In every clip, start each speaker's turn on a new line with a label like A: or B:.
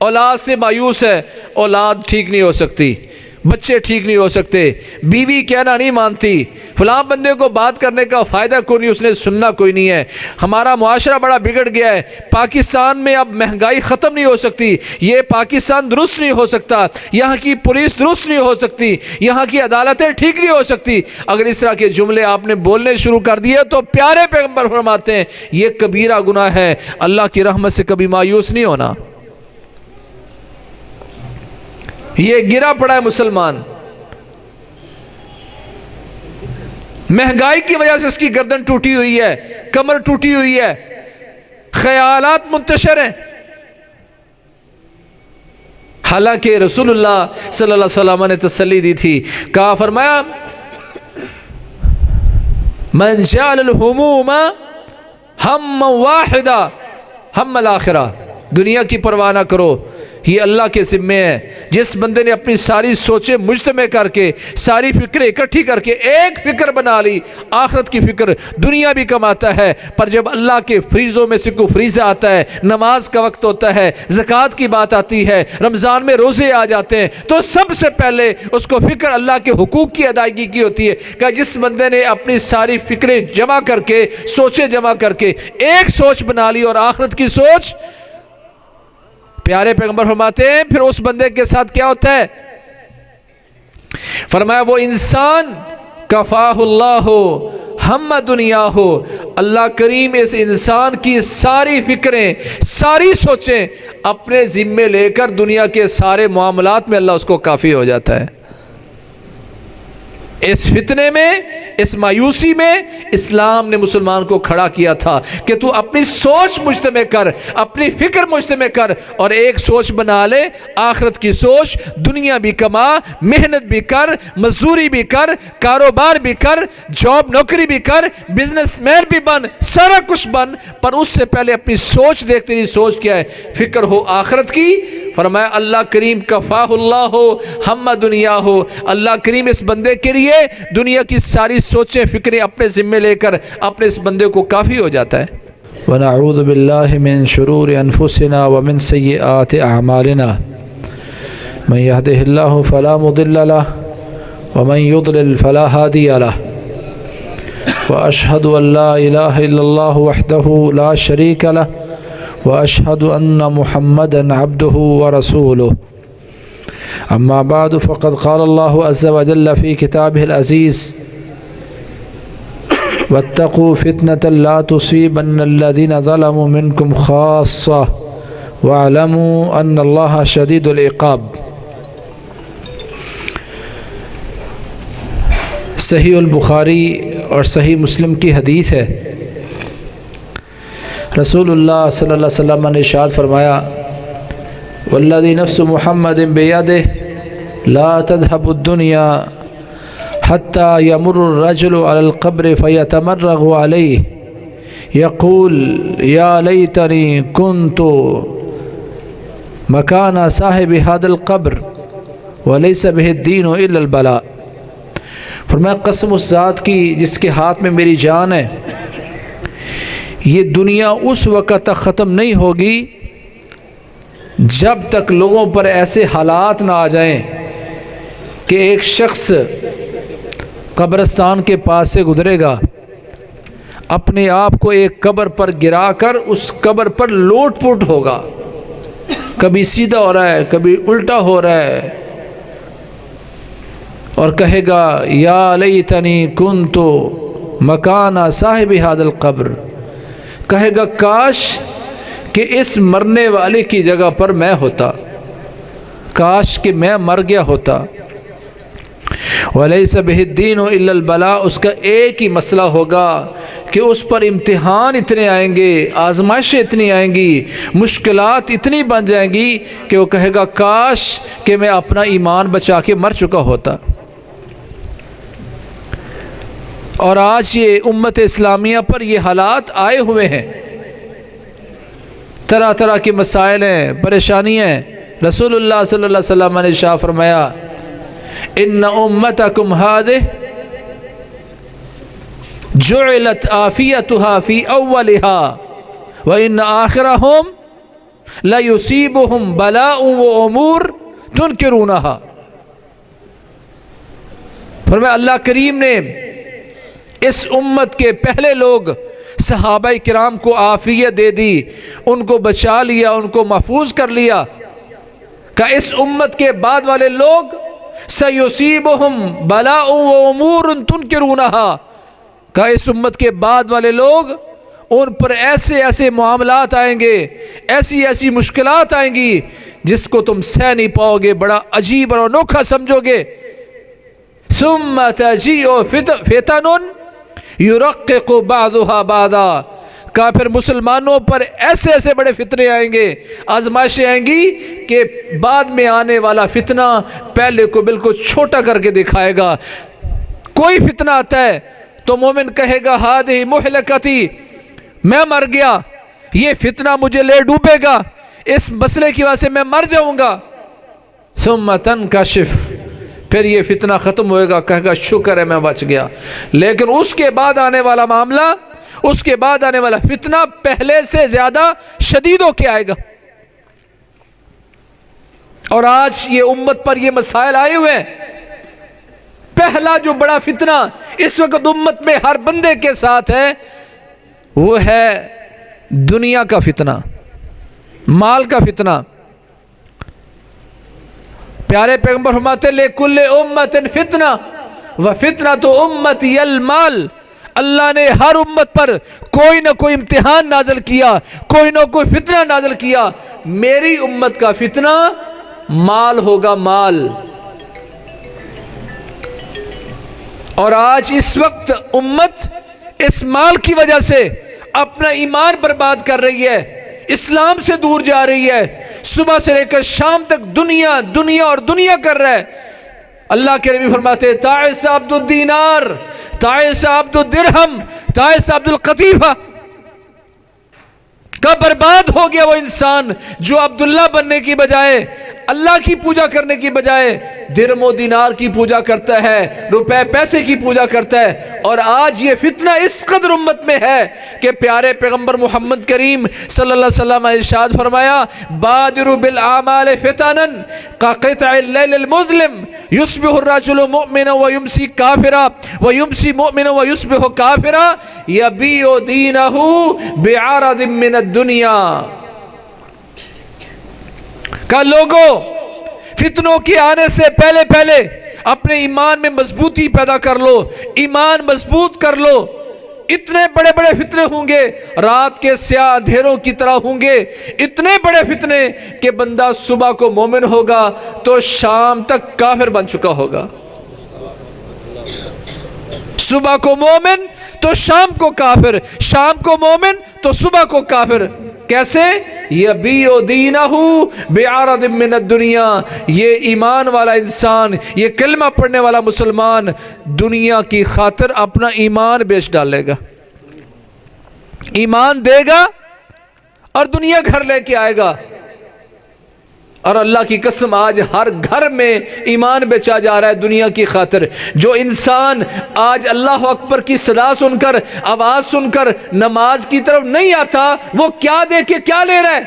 A: اولاد سے مایوس ہے، اولاد ٹھیک نہیں ہو سکتی، بچے ٹھیک نہیں ہو سکتے، بیوی کہنا نہیں مانتی، فلاں بندے کو بات کرنے کا فائدہ کوئی نہیں، اس نے سننا کوئی نہیں ہے، ہمارا معاشرہ بڑا بگڑ گیا ہے، پاکستان میں اب مہنگائی ختم نہیں ہو سکتی، یہ پاکستان درست نہیں ہو سکتا، یہاں کی پولیس درست نہیں ہو سکتی، یہاں کی عدالتیں ٹھیک نہیں ہو سکتی۔ اگر اس طرح کے جملے آپ نے بولنے شروع کر دیے تو پیارے پیغمبر فرماتے ہیں یہ کبیرہ گناہ ہے، اللہ کی رحمت سے کبھی مایوس نہیں ہونا۔ یہ گرا پڑا ہے مسلمان، مہنگائی کی وجہ سے اس کی گردن ٹوٹی ہوئی ہے، کمر ٹوٹی ہوئی ہے، خیالات منتشر ہیں۔ حالانکہ رسول اللہ صلی اللہ علیہ وسلم نے تسلی دی تھی، کہا فرمایا من جعل الہموم ہم واحدہ ہم الآخرہ، دنیا کی پرواہ نہ کرو، یہ اللہ کے ذمے ہے۔ جس بندے نے اپنی ساری سوچیں مجتمع کر کے، ساری فکریں اکٹھی کر کے ایک فکر بنا لی، آخرت کی فکر، دنیا بھی کماتا ہے، پر جب اللہ کے فریضوں میں سے کوئی فریضہ آتا ہے، نماز کا وقت ہوتا ہے، زکوٰۃ کی بات آتی ہے، رمضان میں روزے آ جاتے ہیں، تو سب سے پہلے اس کو فکر اللہ کے حقوق کی ادائیگی کی ہوتی ہے۔ کہ جس بندے نے اپنی ساری فکریں جمع کر کے، سوچیں جمع کر کے ایک سوچ بنا لی اور آخرت کی سوچ، پیارے پیغمبر فرماتے ہیں پھر اس بندے کے ساتھ کیا ہوتا ہے؟ فرمایا وہ انسان کفاہ اللہ ہم دنیا ہو، اللہ کریم اس انسان کی ساری فکریں، ساری سوچیں اپنے ذمے لے کر دنیا کے سارے معاملات میں اللہ اس کو کافی ہو جاتا ہے۔ اس فتنے میں، اس مایوسی میں اسلام نے مسلمان کو کھڑا کیا تھا کہ تو اپنی سوچ مجتمع کر، اپنی فکر مجتمع کر اور ایک سوچ بنا لے، آخرت کی سوچ، دنیا بھی کما، محنت بھی کر، مزدوری بھی کر، کاروبار بھی کر، جاب نوکری بھی کر، بزنس مین بھی بن، سارا کچھ بن، پر اس سے پہلے اپنی سوچ دیکھ، تیری سوچ کیا ہے؟ فکر ہو آخرت کی۔ فرمایا اللہ کریم کفاہ اللہ ہو ہم دنیا ہو، اللہ کریم اس بندے کے لیے دنیا کی ساری سوچیں فکریں اپنے ذمے لے کر اپنے اس بندے کو کافی ہو جاتا ہے۔
B: ونعوذ باللہ من شرور انفسنا ومن سیئات اعمالنا من یہدہ اللہ فلا مضل لہ ومن یضلل فلا ہادی لہ واشہد ان لا الہ الا اللہ وحدہ لا شریک لہ واشهد ان محمدا عبده ورسوله اما بعد فقد قال الله عز وجل في كتابه العزيز واتقوا فتنة لا تصيبن الذين ظلموا منكم خاصة واعلموا ان الله شديد العقاب۔ صحیح البخاری اور صحیح مسلم کی حدیث ہے، رسول اللہ صلی اللہ علیہ وسلم نے ارشاد فرمایا والذی نفس محمد بیدہ لا تذهب الدنیا حتی یمر الرجل علی القبر فیتمرغ علیہ یقول یا لیتنی کنت مکان صاحب هذا القبر وليس به الدین الا البلاء۔ فرمایا قسم اس ذات کی جس کے ہاتھ میں میری جان ہے، یہ دنیا اس وقت تک ختم نہیں ہوگی جب تک لوگوں پر ایسے حالات نہ آ جائیں کہ ایک شخص قبرستان کے پاس سے گزرے گا، اپنے آپ کو ایک قبر پر گرا کر اس قبر پر لوٹ پوٹ ہوگا، کبھی سیدھا ہو رہا ہے کبھی الٹا ہو رہا ہے، اور کہے گا یا لیتنی کنت مکان صاحب هذا القبر، کہے گا کاش کہ اس مرنے والے کی جگہ پر میں ہوتا، کاش کہ میں مر گیا ہوتا۔ وَلَيْسَ بِهِ الدِّينُ إِلَّا الْبَلَاءُ، اس کا ایک ہی مسئلہ ہوگا کہ اس پر امتحان اتنے آئیں گے، آزمائشیں اتنی آئیں گی، مشکلات اتنی بن جائیں گی کہ وہ کہے گا کاش کہ میں اپنا ایمان بچا کے مر چکا ہوتا۔ اور آج یہ امت اسلامیہ پر یہ حالات آئے ہوئے ہیں، طرح طرح کے مسائل ہیں، پریشانیاں ہیں۔ رسول اللہ صلی اللہ علیہ وسلم نے ارشاد فرمایا ان امتکم ہذہ جعلت عافیتها فی اولها وان آخرہم لا یصیبہم بلاء و امور تنکرونہا۔ فرمایا اللہ کریم نے اس امت کے پہلے لوگ صحابہ کرام کو عافیت دے دی، ان کو بچا لیا، ان کو محفوظ کر لیا، کہ اس امت کے بعد والے لوگ سیصیبہم بلاء و امور تنکرونہا، کہ اس امت کے بعد والے لوگ ان پر ایسے ایسے معاملات آئیں گے، ایسی ایسی مشکلات آئیں گی جس کو تم سہ نہیں پاؤ گے، بڑا عجیب اور انوکھا سمجھو گے۔ ثم تجیء فتن یرقق بعضها بعضا، کہ پھر مسلمانوں پر ایسے ایسے بڑے فتنے آئیں گے، آزمائشیں آئیں گی کہ بعد میں آنے والا فتنہ پہلے کو بالکل چھوٹا کر کے دکھائے گا۔ کوئی فتنہ آتا ہے تو مومن کہے گا ہذہ مہلکتی، میں مر گیا، یہ فتنہ مجھے لے ڈوبے گا، اس مسئلے کی وجہ سے میں مر جاؤں گا۔ ثم تنکشف، پھر یہ فتنہ ختم ہوئے گا، کہے گا شکر ہے میں بچ گیا۔ لیکن اس کے بعد آنے والا معاملہ، اس کے بعد آنے والا فتنہ پہلے سے زیادہ شدید ہو کے آئے گا۔ اور آج یہ امت پر یہ مسائل آئے ہوئے ہیں۔ پہلا جو بڑا فتنہ اس وقت امت میں ہر بندے کے ساتھ ہے وہ ہے دنیا کا فتنہ، مال کا فتنہ۔ پیارے پیغمبر فرماتے ہیں لِكُلِّ أُمَّةٍ فِتْنَةٌ وَفِتْنَةُ أُمَّتِيَ الْمَالِ، اللہ نے ہر امت پر کوئی نہ کوئی امتحان نازل کیا، کوئی نہ کوئی فتنہ نازل کیا۔ میری امت کا فتنہ مال ہوگا، مال۔ اور آج اس وقت امت اس مال کی وجہ سے اپنا ایمان برباد کر رہی ہے، اسلام سے دور جا رہی ہے، صبح سے لے کر شام تک دنیا دنیا اور دنیا کر رہا ہے۔ اللہ کے نبی فرماتے ہیں تعس عبد الدینار، تعس عبد الدرہم، تعس عبد القطیفہ، کا برباد ہو گیا وہ انسان جو عبداللہ بننے کی بجائے، اللہ کی پوجا کرنے کی بجائے درم و دینار کی پوجا کرتا ہے، روپے پیسے کی پوجا کرتا ہے۔ اور آج یہ فتنہ اس قدر امت میں ہے کہ پیارے پیغمبر محمد کریم صلی اللہ علیہ وسلم نے ارشاد فرمایا بادروا بالاعمال فتنا كقطع الليل المظلم يصبح الرجل مؤمنا ويمسي كافرا ويمسي مؤمنا ويصبح كافرا يبيع دينه بعرض من الدنيا۔ کہ لوگوں فتنوں کے آنے سے پہلے پہلے اپنے ایمان میں مضبوطی پیدا کر لو، ایمان مضبوط کر لو۔ اتنے بڑے بڑے فتنے ہوں گے، رات کے سیاہ اندھیروں کی طرح ہوں گے، اتنے بڑے فتنے کہ بندہ صبح کو مومن ہوگا تو شام تک کافر بن چکا ہوگا، صبح کو مومن تو شام کو کافر، شام کو مومن تو صبح کو کافر۔ کیسے؟ یبیع دینہ بعرض من الدنیا، یہ ایمان والا انسان، یہ کلمہ پڑھنے والا مسلمان دنیا کی خاطر اپنا ایمان بیچ ڈالے گا، ایمان دے گا اور دنیا گھر لے کے آئے گا۔ اور اللہ کی قسم آج ہر گھر میں ایمان بیچا جا رہا ہے دنیا کی خاطر۔ جو انسان آج اللہ اکبر کی صدا سن کر، آواز سن کر نماز کی طرف نہیں آتا، وہ کیا دے کے کیا لے رہا ہے؟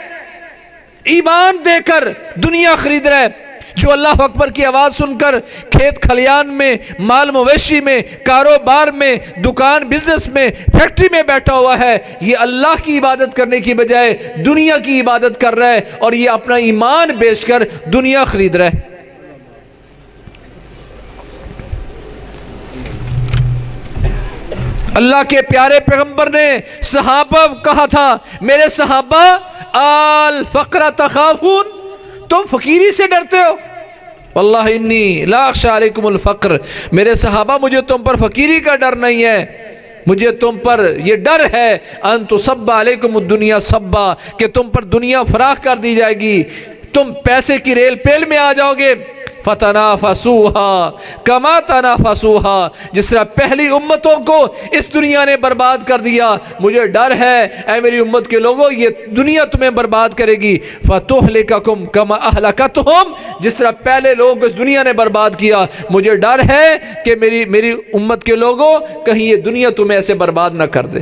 B: ایمان دے کر دنیا خرید رہا ہے۔ جو اللہ اکبر کی آواز سن کر کھیت کھلیان میں، مال مویشی میں، کاروبار میں، دکان بزنس میں، فیکٹری میں بیٹھا ہوا ہے، یہ اللہ کی عبادت کرنے کی بجائے دنیا کی عبادت کر رہا ہے، اور یہ اپنا ایمان بیچ کر دنیا خرید رہا ہے۔ اللہ کے پیارے پیغمبر نے صحابہ کہا تھا میرے صحابہ آل فقر تخافون، تم فقیری سے ڈرتے ہو؟ واللہ انی لا اخشی علیکم الفقر، میرے صحابہ مجھے تم پر فقیری کا ڈر نہیں ہے، مجھے تم پر یہ ڈر ہے ان تصب علیکم الدنیا صبا، کہ تم پر دنیا فراخ کر دی جائے گی، تم پیسے کی ریل پیل میں آ جاؤ گے۔ فتنافسوها کما تنافسوها، جس طرح پہلی امتوں کو اس دنیا نے برباد کر دیا، مجھے ڈر ہے اے میری امت کے لوگوں یہ دنیا تمہیں برباد کرے گی۔ فتہلککم کما اہلکتہم، جس طرح پہلے لوگ اس دنیا نے برباد کیا، مجھے ڈر ہے کہ میری امت کے لوگوں کہیں یہ دنیا تمہیں ایسے برباد نہ کر دے۔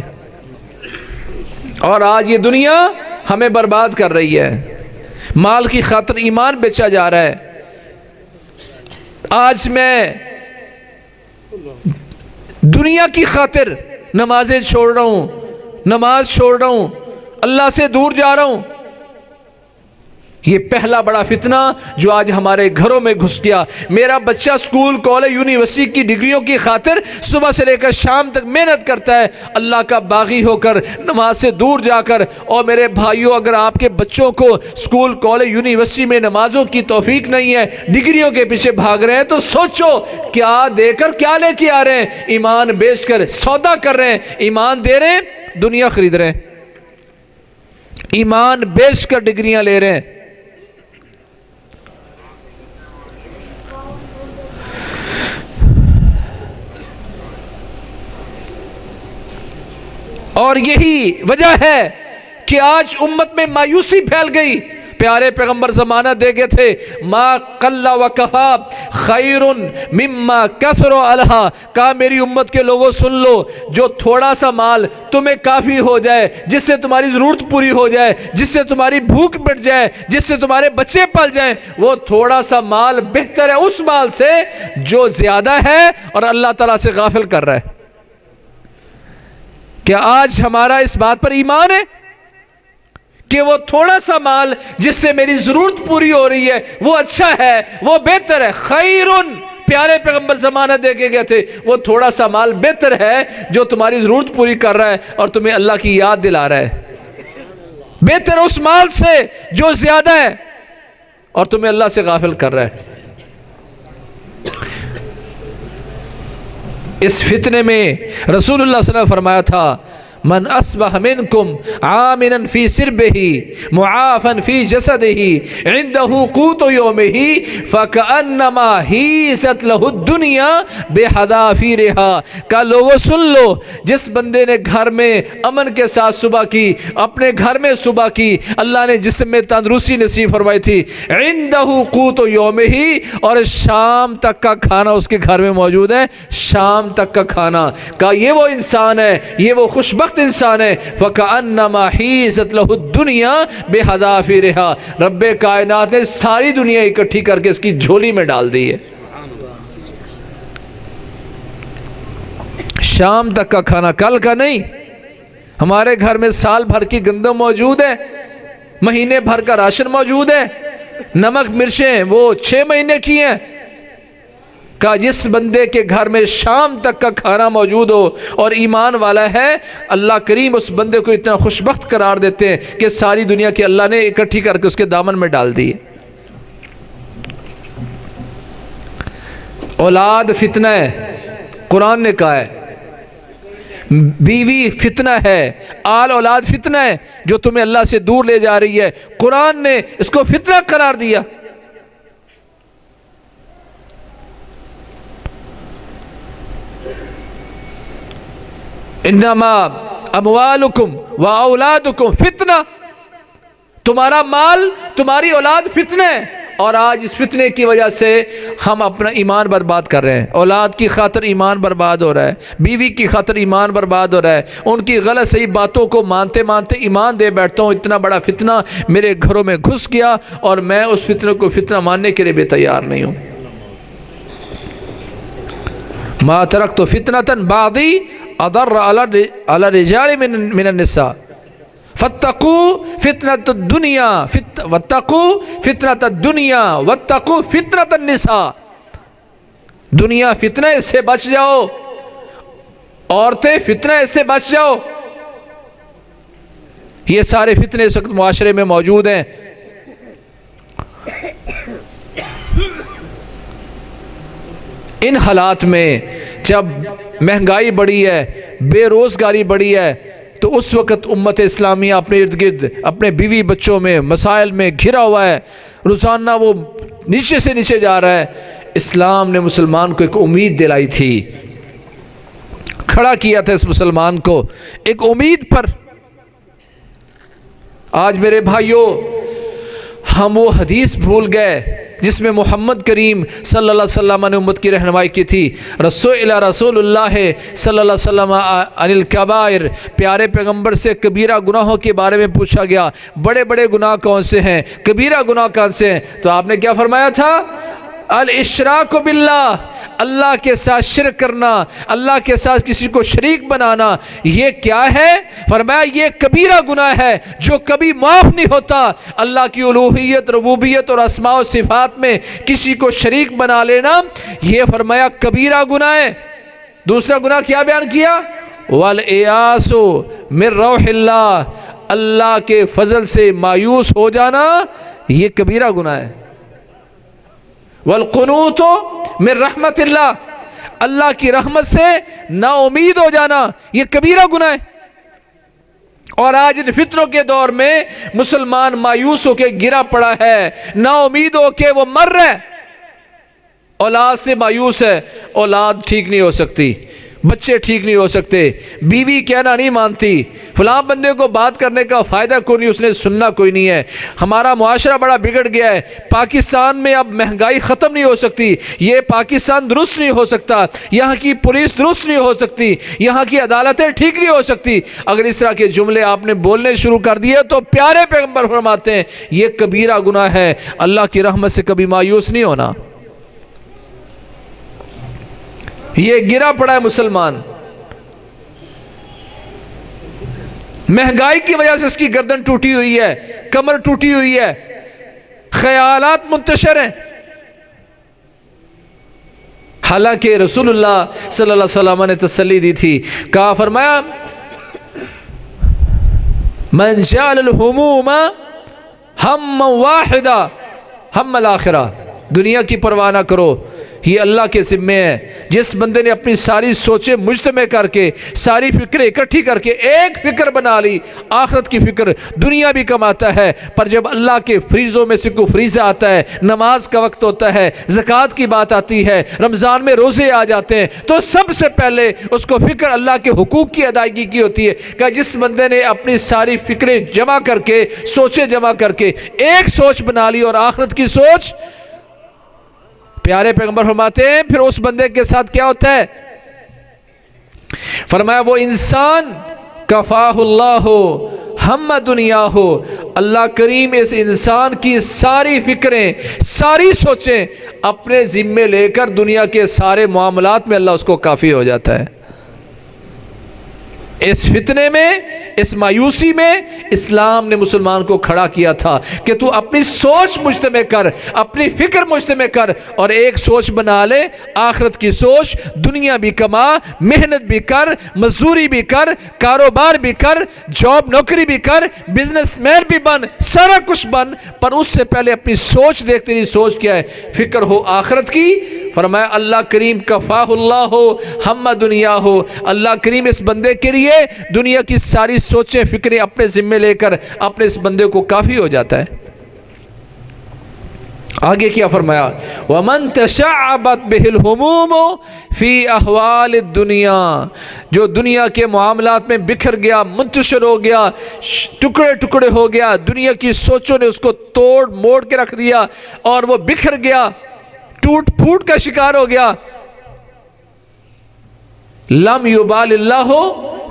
B: اور آج یہ دنیا ہمیں برباد کر رہی ہے۔
A: مال کی خاطر ایمان بیچا جا رہا ہے۔ آج میں دنیا کی خاطر نمازیں چھوڑ رہا ہوں، نماز چھوڑ رہا ہوں، اللہ سے دور جا رہا ہوں۔ یہ پہلا بڑا فتنہ جو آج ہمارے گھروں میں گھس گیا۔ میرا بچہ سکول، کالج، یونیورسٹی کی ڈگریوں کی خاطر صبح سے لے کر شام تک محنت کرتا ہے، اللہ کا باغی ہو کر، نماز سے دور جا کر۔ اور میرے بھائیوں، اگر آپ کے بچوں کو سکول، کالج، یونیورسٹی میں نمازوں کی توفیق نہیں ہے، ڈگریوں کے پیچھے بھاگ رہے ہیں، تو سوچو کیا دے کر کیا لے کے آ رہے ہیں؟ ایمان بیچ کر سودا کر رہے ہیں، ایمان دے رہے ہیں، دنیا خرید رہے ہیں، ایمان بیچ کر ڈگریاں لے رہے ہیں۔ اور یہی وجہ ہے کہ آج امت میں مایوسی پھیل گئی۔ پیارے پیغمبر زمانہ دے گئے تھے، ما قل و کفا خیر مما کثر علیہ، کہا میری امت کے لوگوں سن لو، جو تھوڑا سا مال تمہیں کافی ہو جائے، جس سے تمہاری ضرورت پوری ہو جائے، جس سے تمہاری بھوک مٹ جائے، جس سے تمہارے بچے پل جائیں، وہ تھوڑا سا مال بہتر ہے اس مال سے جو زیادہ ہے اور اللہ تعالیٰ سے غافل کر رہا ہے۔ کیا آج ہمارا اس بات پر ایمان ہے کہ وہ تھوڑا سا مال جس سے میری ضرورت پوری ہو رہی ہے وہ اچھا ہے، وہ بہتر ہے؟ خیرن، پیارے پیغمبر زمانہ دے کے گئے تھے، وہ تھوڑا سا مال بہتر ہے جو تمہاری ضرورت پوری کر رہا ہے اور تمہیں اللہ کی یاد دلا رہا ہے، بہتر اس مال سے جو زیادہ ہے اور تمہیں اللہ سے غافل کر رہا ہے۔ اس فتنے میں رسول اللہ صلی اللہ علیہ وسلم فرمایا تھا، من اصبح منکم آمنا فی سربہ معافا فی جسدہ عنده قوت یومہ فکأنما ہیست لہ الدنیا بحذافیرها، کہ لوگوں سن لو، جس بندے نے گھر میں امن کے ساتھ صبح کی، اپنے گھر میں صبح کی، اللہ نے جسم میں تندرستی نصیب فرمائی تھی، عنده قوت یومہ، اور شام تک کا کھانا اس کے گھر میں موجود ہے، شام تک کا کھانا، کہا یہ وہ انسان ہے، یہ وہ خوشبخت انسان ہے۔ فَكَأَنَّمَا حِيزَتْ لَهُ الدُّنْيَا بِحَذَافِرِهَا، رب کائنات نے ساری دنیا اکٹھی کر کے اس کی جھولی میں ڈال دی ہے، شام تک کا کھانا، کل کا نہیں۔ ہمارے گھر میں سال بھر کی گندم موجود ہے، مہینے بھر کا راشن موجود ہے، نمک مرچیں وہ 6 مہینے کی ہیں۔ کہ جس بندے کے گھر میں شام تک کا کھانا موجود ہو اور ایمان والا ہے، اللہ کریم اس بندے کو اتنا خوشبخت قرار دیتے ہیں کہ ساری دنیا کی اللہ نے اکٹھی کر کے اس کے دامن میں ڈال دی۔ اولاد فتنہ ہے، قرآن نے کہا ہے، بیوی فتنہ ہے، آل اولاد فتنہ ہے جو تمہیں اللہ سے دور لے جا رہی ہے، قرآن نے اس کو فتنہ قرار دیا۔ انما اموالکم و اولادکم فتنہ، تمہارا مال، تمہاری اولاد فتنہ ہے، اور آج اس فتنے کی وجہ سے ہم اپنا ایمان برباد کر رہے ہیں۔ اولاد کی خاطر ایمان برباد ہو رہا ہے، بیوی کی خاطر ایمان برباد ہو رہا ہے، ان کی غلط صحیح باتوں کو مانتے مانتے ایمان دے بیٹھتا ہوں۔ اتنا بڑا فتنہ میرے گھروں میں گھس گیا اور میں اس فتنے کو فتنہ ماننے کے لیے بھی تیار نہیں ہوں۔ ما ترکت فتنة بعدی اضر علی الرجال من النساء فاتقوا فتنة الدنیا واتقوا فتنة الدنیا واتقوا فتنة النساء، دنیا فتنہ، اس سے بچ جاؤ، عورتیں فتنہ، اس سے بچ جاؤ۔ یہ سارے فتنے اس وقت معاشرے میں موجود ہیں۔ ان حالات میں جب مہنگائی بڑھی ہے، بے روزگاری بڑھی ہے، تو اس وقت امت اسلامیہ اپنے ارد گرد، اپنے بیوی بچوں میں، مسائل میں گھرا ہوا ہے، روزانہ وہ نیچے سے نیچے جا رہا ہے۔ اسلام نے مسلمان کو ایک امید دلائی تھی، کھڑا کیا تھا اس مسلمان کو ایک امید پر۔ آج میرے بھائیوں، ہم وہ حدیث بھول گئے جس میں محمد کریم صلی اللہ علیہ وسلم نے امت کی رہنمائی کی تھی۔ رسول اللہ صلی اللہ علیہ وسلم عن الکبائر، پیارے پیغمبر سے کبیرہ گناہوں کے بارے میں پوچھا گیا، بڑے بڑے گناہ کون سے ہیں، کبیرہ گناہ کون سے ہیں؟ تو آپ نے کیا فرمایا تھا؟ الاشراک باللہ، اللہ کے ساتھ شرک کرنا، اللہ کے ساتھ کسی کو شریک بنانا، یہ کیا ہے؟ فرمایا یہ کبیرہ گناہ ہے جو کبھی معاف نہیں ہوتا۔ اللہ کی الوہیت، ربوبیت اور اسماء و صفات میں کسی کو شریک بنا لینا، یہ فرمایا کبیرہ گناہ ہے۔ دوسرا گناہ کیا بیان کیا؟ والایاس من روح اللہ، اللہ کے فضل سے مایوس ہو جانا، یہ کبیرہ گناہ ہے۔ والقنوط من رحمت اللہ، اللہ کی رحمت سے نا امید ہو جانا، یہ کبیرہ گناہ ہے۔ اور آج ان فتنوں کے دور میں مسلمان مایوس ہو کے گرا پڑا ہے، نا امید ہو کے وہ مر رہا ہے، اولاد سے مایوس ہے، اولاد ٹھیک نہیں ہو سکتی، بچے ٹھیک نہیں ہو سکتے، بیوی کہنا نہیں مانتی، فلاں بندے کو بات کرنے کا فائدہ کوئی نہیں، اس نے سننا کوئی نہیں ہے، ہمارا معاشرہ بڑا بگڑ گیا ہے، پاکستان میں اب مہنگائی ختم نہیں ہو سکتی، یہ پاکستان درست نہیں ہو سکتا، یہاں کی پولیس درست نہیں ہو سکتی، یہاں کی عدالتیں ٹھیک نہیں ہو سکتی۔ اگر اس طرح کے جملے آپ نے بولنے شروع کر دیے تو پیارے پیغمبر فرماتے ہیں یہ کبیرہ گناہ ہے، اللہ کی رحمت سے کبھی مایوس نہیں ہونا۔ یہ گرا پڑا ہے مسلمان، مہنگائی کی وجہ سے اس کی گردن ٹوٹی ہوئی ہے، کمر ٹوٹی ہوئی ہے، خیالات منتشر ہیں۔ حالانکہ رسول اللہ صلی اللہ علیہ وسلم نے تسلی دی تھی، کہا فرمایا من جعل الہموم ہم واحدہ ہم الآخرہ، دنیا کی پرواہ نہ کرو، یہ اللہ کے ذمے ہے۔ جس بندے نے اپنی ساری سوچیں مجتمع کر کے، ساری فکریں اکٹھی کر کے ایک فکر بنا لی، آخرت کی فکر، دنیا بھی کماتا ہے، پر جب اللہ کے فریضوں میں سے کوئی فریضہ آتا ہے، نماز کا وقت ہوتا ہے، زکوٰۃ کی بات آتی ہے، رمضان میں روزے آ جاتے ہیں، تو سب سے پہلے اس کو فکر اللہ کے حقوق کی ادائیگی کی ہوتی ہے۔ کہ جس بندے نے اپنی ساری فکریں جمع کر کے، سوچیں جمع کر کے ایک سوچ بنا لی اور آخرت کی سوچ، پیارے پیغمبر فرماتے ہیں پھر اس بندے کے ساتھ کیا ہوتا ہے؟ فرمایا وہ انسان کفاہ اللہ ہو ہم دنیا ہو، اللہ کریم اس انسان کی ساری فکریں، ساری سوچیں اپنے ذمے لے کر دنیا کے سارے معاملات میں اللہ اس کو کافی ہو جاتا ہے۔ اس فتنے میں، اس مایوسی میں اسلام نے مسلمان کو کھڑا کیا تھا کہ تو اپنی سوچ مجتمع کر، اپنی فکر مجتمع کر اور ایک سوچ بنا لے، آخرت کی سوچ، دنیا بھی کما، محنت بھی کر، مزدوری بھی کر، کاروبار بھی کر، جاب نوکری بھی کر، بزنس مین بھی بن، سارا کچھ بن، پر اس سے پہلے اپنی سوچ دیکھ، تیری سوچ کیا ہے؟ فکر ہو آخرت کی۔ فرمایا اللہ کریم کفاہ اللہ ہو ہم دنیا ہو، اللہ کریم اس بندے کے لیے دنیا کی ساری سوچیں فکریں اپنے ذمے لے کر اپنے اس بندے کو کافی ہو جاتا ہے۔ آگے کیا فرمایا؟ وَمَن تَشَعَّبَتْ بِهِ الْهُمُومُ فِي أَحْوَالِ الدُّنْيَا، جو دنیا کے معاملات میں بکھر گیا، منتشر ہو گیا، ٹکڑے ٹکڑے ہو گیا، دنیا کی سوچوں نے اس کو توڑ موڑ کے رکھ دیا اور وہ بکھر گیا، ٹوٹ پھوٹ کا شکار ہو گیا، لم یبال اللہ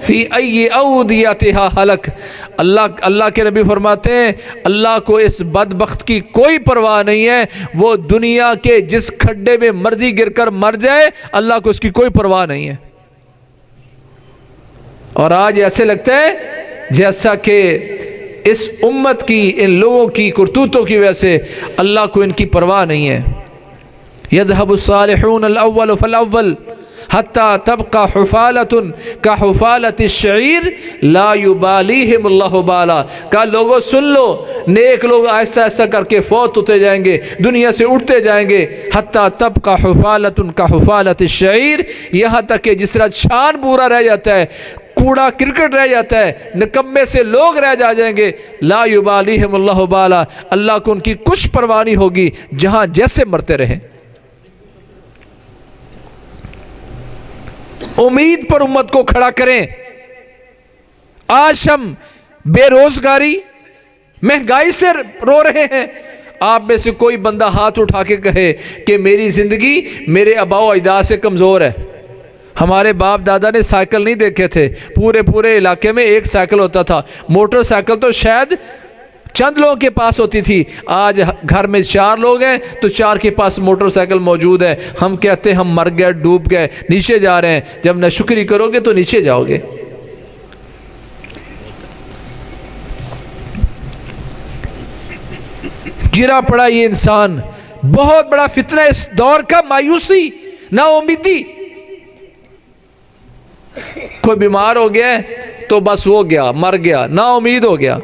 A: فی ای اودیتہا ہلک، اللہ کے نبی فرماتے ہیں اللہ کو اس بدبخت کی کوئی پرواہ نہیں ہے، وہ دنیا کے جس کھڈے میں مرضی گر کر مر جائے، اللہ کو اس کی کوئی پرواہ نہیں ہے۔ اور آج ایسے لگتا ہے جیسا کہ اس امت کی، ان لوگوں کی کرتوتوں کی وجہ سے اللہ کو ان کی پرواہ نہیں ہے۔ يذهب الصالحون الأول فالأول حتى تبقى حفالة كحفالة الشعير لا يباليهم الله بالا۔ کہا لوگوں سن لو، نیک لوگ آہستہ آہستہ کر کے فوت ہوتے جائیں گے، دنیا سے اٹھتے جائیں گے، حتى تبقى حفالة كحفالة الشعير، یہاں تک کہ جس طرح چھان بورا رہ جاتا ہے، کوڑا کرکٹ رہ جاتا ہے، نکمے سے لوگ رہ جائیں گے، لا يباليهم الله بالا، اللہ کو ان کی کچھ پرواہ نہیں ہوگی، جہاں جیسے مرتے رہیں۔ امید پر امت کو کھڑا کریں۔ آج ہم بے روزگاری، مہنگائی سے رو رہے ہیں، آپ میں سے کوئی بندہ ہاتھ اٹھا کے کہے کہ میری زندگی میرے آباء و اجداد سے کمزور ہے. ہمارے باپ دادا نے سائیکل نہیں دیکھے تھے، پورے علاقے میں ایک سائیکل ہوتا تھا، موٹر سائیکل تو شاید چند لوگوں کے پاس ہوتی تھی. آج گھر میں 4 لوگ ہیں تو 4 کے پاس موٹر سائیکل موجود ہے. ہم کہتے ہیں ہم مر گئے، ڈوب گئے، نیچے جا رہے ہیں. جب ناشکری کرو گے تو نیچے جاؤ گے. گرا پڑا یہ انسان. بہت بڑا فتنہ اس دور کا مایوسی، نا امیدی. کوئی بیمار ہو گیا تو بس وہ گیا، مر گیا، نا امید ہو گیا.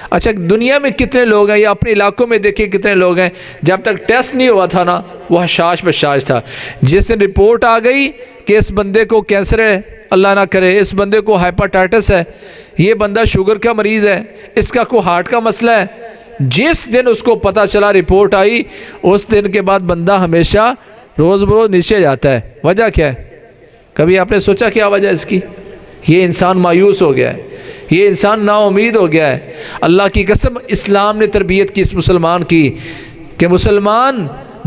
A: اچھا دنیا میں کتنے لوگ ہیں، یا اپنے علاقوں میں دیکھیں کتنے لوگ ہیں جب تک ٹیسٹ نہیں ہوا تھا نا وہ حشاش بشاش تھا. جس دن رپورٹ آ گئی کہ اس بندے کو کینسر ہے، اللہ نہ کرے، اس بندے کو ہائپاٹائٹس ہے، یہ بندہ شوگر کا مریض ہے، اس کا کوئی ہارٹ کا مسئلہ ہے، جس دن اس کو پتہ چلا رپورٹ آئی اس دن کے بعد بندہ ہمیشہ روز بروز نیچے جاتا ہے. وجہ کیا ہے؟ کبھی آپ نے سوچا کیا وجہ اس کی؟ یہ انسان مایوس ہو گیا ہے، یہ انسان نا امید ہو گیا ہے. اللہ کی قسم اسلام نے تربیت کی اس مسلمان کی کہ مسلمان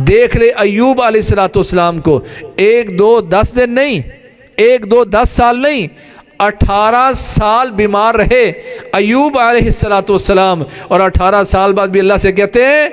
A: دیکھ لے ایوب علیہ السلام کو 1 2 10 دن نہیں، 1 2 10 سال نہیں، 18 سال بیمار رہے ایوب علیہ السلام. اور 18 سال بعد بھی اللہ سے کہتے ہیں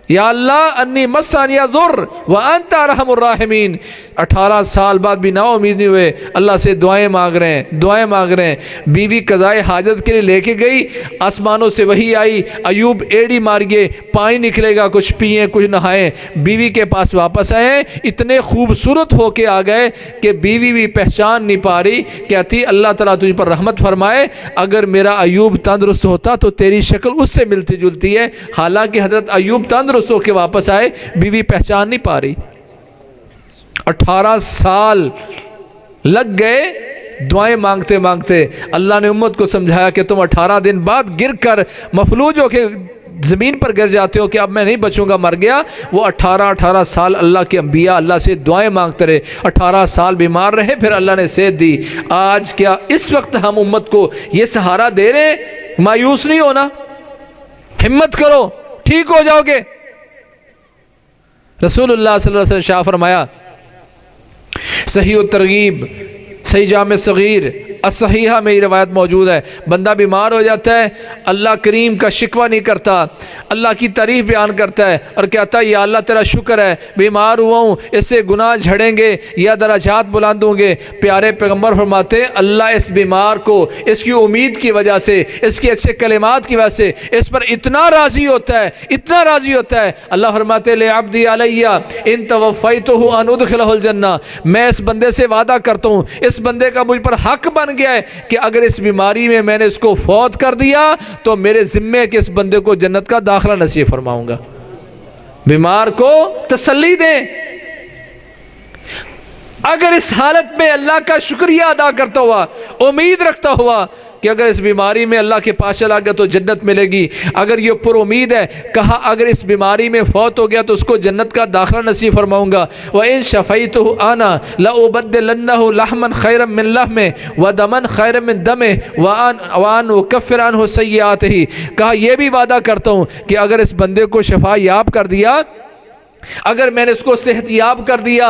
A: یا اللہ انی مسانی ضر وانت ارحم الراحمین. 18 سال بعد بھی نا امید نہیں ہوئے، اللہ سے دعائیں مانگ رہے ہیں، دعائیں مانگ رہے ہیں. بیوی قضائے حاجت کے لیے لے کے گئی، آسمانوں سے وحی آئی، ایوب ایڑی ماریے، پانی نکلے گا، کچھ پئیں کچھ نہائیں. بیوی کے پاس واپس آئے، اتنے خوبصورت ہو کے آ گئے کہ بیوی بھی پہچان نہیں پا رہی. کہتی اللہ تعالیٰ تجھ پر رحمت فرمائے، اگر میرا ایوب تندرست ہوتا تو تیری شکل اس سے ملتی جلتی ہے. حالانکہ حضرت ایوب تندرست ہو کے واپس آئے، بیوی پہچان نہیں پا رہی. 18 سال لگ گئے دعائیں مانگتے مانگتے. اللہ نے امت کو سمجھایا کہ تم 18 دن بعد گر کر مفلوج ہو کے زمین پر گر جاتے ہو کہ اب میں نہیں بچوں گا، مر گیا. وہ 18 سال اللہ کے انبیاء اللہ سے دعائیں مانگتے رہے، 18 سال بیمار رہے، پھر اللہ نے صحت دی. آج کیا اس وقت ہم امت کو یہ سہارا دے رہے ہیں؟ مایوس نہیں ہونا، ہمت کرو، ٹھیک ہو جاؤ گے. رسول اللہ صلی اللہ علیہ وسلم شاہ فرمایا، صحیح الترغیب، صحیح جامع صغیر الصحیحہ میں یہ روایت موجود ہے، بندہ بیمار ہو جاتا ہے، اللہ کریم کا شکوہ نہیں کرتا، اللہ کی تعریف بیان کرتا ہے اور کہتا ہے یا اللہ تیرا شکر ہے بیمار ہوا ہوں، اس سے گناہ جھڑیں گے یا درجات بلند ہوں گے. پیارے پیغمبر فرماتے ہیں اللہ اس بیمار کو اس کی امید کی وجہ سے، اس کے اچھے کلمات کی وجہ سے اس پر اتنا راضی ہوتا ہے، اتنا راضی ہوتا ہے. اللہ فرماتے ہیں لعبدی علیہ ان توفیتہ ان ادخلہ الجنہ، میں اس بندے سے وعدہ کرتا ہوں، اس بندے کا مجھ پر حق بن گیا ہے کہ اگر اس بیماری میں نے اس کو فوت کر دیا تو میرے ذمے ہے کہ اس بندے کو جنت کا داخلہ نصیب فرماؤں گا. بیمار کو تسلی دیں. اگر اس حالت میں اللہ کا شکریہ ادا کرتا ہوا، امید رکھتا ہوا کہ اگر اس بیماری میں اللہ کے پاس چلا گیا تو جنت ملے گی، اگر یہ پر امید ہے، کہا اگر اس بیماری میں فوت ہو گیا تو اس کو جنت کا داخلہ نصیب فرماؤں گا. وَإِن شَفَيْتُهُ أَنَا لَأُبَدِّلَنَّهُ لَحْمًا خَيْرًا مِّن لَحْمِهِ وَدَمًا خَيْرًا مِّن دَمِهِ وَأَنْ أُكَفِّرَ عَنْهُ سَيِّئَاتِهِ. کہا یہ بھی وعدہ کرتا ہوں کہ اگر اس بندے کو شفا یاب کر دیا، اگر میں نے اس کو صحت یاب کر دیا،